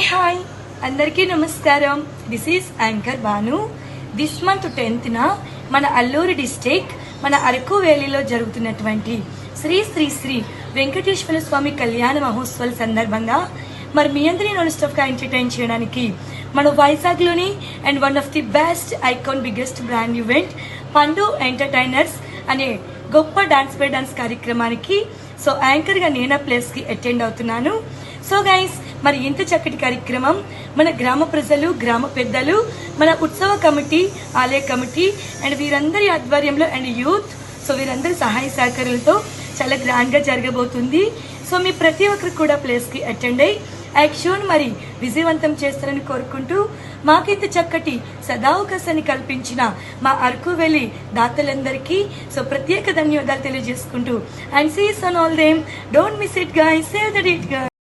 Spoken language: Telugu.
హాయ్ అందరికీ నమస్కారం. This is anchor Bhanu. This month 10th మన అల్లూరు డిస్ట్రిక్ట్ మన అరకు వ్యాలీలో జరుగుతున్నటువంటి శ్రీ శ్రీ శ్రీ వెంకటేశ్వర స్వామి కళ్యాణ మహోత్సవాల సందర్భంగా మరి మీ అందరినీ నాన్ స్టాప్ గా ఎంటర్టైన్ చేయడానికి మన వైజాగ్ లోని and one of the best icon biggest brand event పండు ఎంటర్టైనర్స్ అనే గొప్ప డాన్స్ బై డాన్స్ కార్యక్రమానికి సో యాంకర్ గా నేను ప్లేస్ కి అటెండ్ అవుతున్నాను. సో గైస్, మరి ఇంత చక్కటి కార్యక్రమం మన గ్రామ ప్రజలు, గ్రామ పెద్దలు, మన ఉత్సవ కమిటీ, ఆలయ కమిటీ అండ్ వీరందరి ఆధ్వర్యంలో అండ్ యూత్, సో వీరందరి సహాయ సహకారాలతో చాలా గ్రాండ్ గా జరగబోతుంది. సో మీ ప్రతి ఒక్కరు కూడా ప్లేస్ కి అటెండ్ అయ్యి యాక్షన్ మరి విజయవంతం చేస్తారని కోరుకుంటూ మాకింత చక్కటి సదావకాశాన్ని కల్పించిన మా అరకు వ్యాలీ దాతలందరికీ సో ప్రత్యేక ధన్యవాదాలు తెలియజేసుకుంటూ and see on all them. Don't miss it guys, save the date guys.